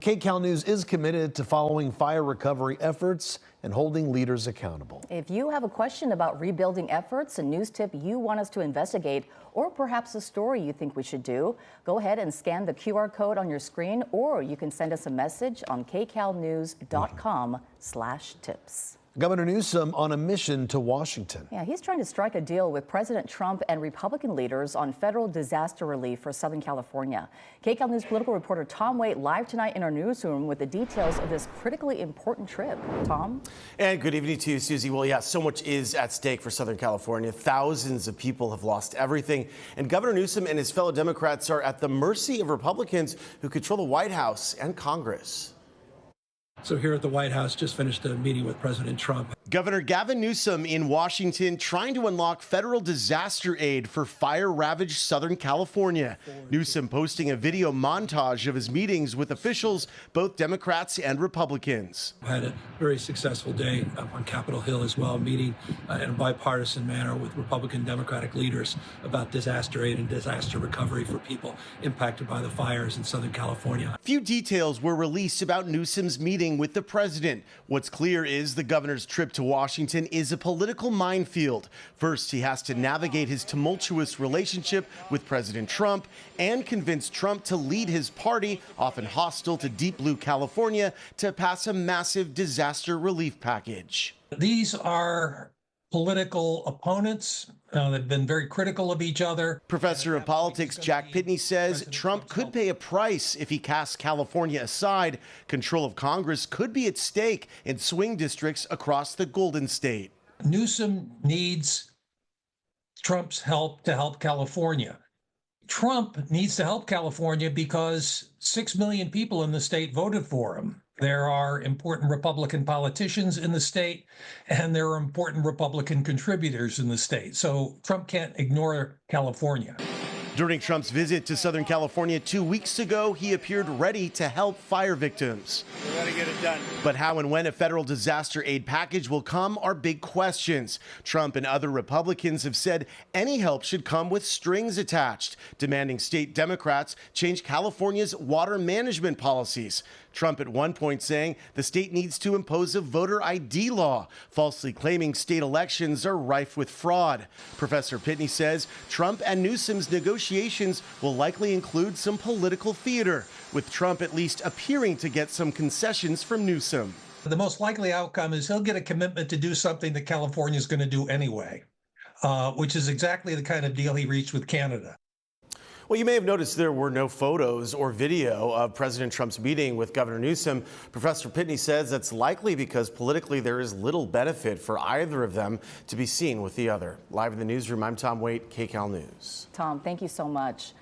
KCAL News is committed to following fire recovery efforts and holding leaders accountable. If you have a question about rebuilding efforts, a news tip you want us to investigate, or perhaps a story you think we should do, go ahead and scan the QR code on your screen, or you can send us a message on kcalnews.com/tips. Governor Newsom on a mission to Washington. Yeah, he's trying to strike a deal with President Trump and Republican leaders on federal disaster relief for Southern California. KCAL News political reporter Tom Waite live tonight in our newsroom with the details of this critically important trip. Tom? And good evening to you, Susie. Well, yeah, so much is at stake for Southern California. Thousands of people have lost everything. And Governor Newsom and his fellow Democrats are at the mercy of Republicans who control the White House and Congress. So here at the White House, just finished a meeting with President Trump. Governor Gavin Newsom in Washington trying to unlock federal disaster aid for fire-ravaged Southern California. Newsom posting a video montage of his meetings with officials, both Democrats and Republicans. Had a very successful day up on Capitol Hill as well, meeting in a bipartisan manner with Republican Democratic leaders about disaster aid and disaster recovery for people impacted by the fires in Southern California. Few details were released about Newsom's meeting with the president. What's clear is the governor's trip to Washington is a political minefield. First, he has to navigate his tumultuous relationship with President Trump and convince Trump to lead his party, often hostile to Deep Blue California, to pass a massive disaster relief package. These are political opponents. They've been very critical of each other. Professor of politics Jack Pitney says Trump could pay a price if he casts California aside. Control of Congress could be at stake in swing districts across the Golden State. Newsom needs Trump's help to help California. Trump needs to help California because 6 million people in the state voted for him. There are important Republican politicians in the state, and there are important Republican contributors in the state. So Trump can't ignore California. During Trump's visit to Southern California 2 weeks ago, he appeared ready to help fire victims. We're going to get it done. But how and when a federal disaster aid package will come are big questions. Trump and other Republicans have said any help should come with strings attached, demanding state Democrats change California's water management policies. Trump at one point saying the state needs to impose a voter ID law, falsely claiming state elections are rife with fraud. Professor Pitney says Trump and Newsom's negotiations will likely include some political theater, with Trump at least appearing to get some concessions from Newsom. The most likely outcome is he'll get a commitment to do something that California is going to do anyway, which is exactly the kind of deal he reached with Canada. Well, you may have noticed there were no photos or video of President Trump's meeting with Governor Newsom. Professor Pitney says that's likely because politically there is little benefit for either of them to be seen with the other. Live in the newsroom, I'm Tom Waite, KCAL News. Tom, thank you so much.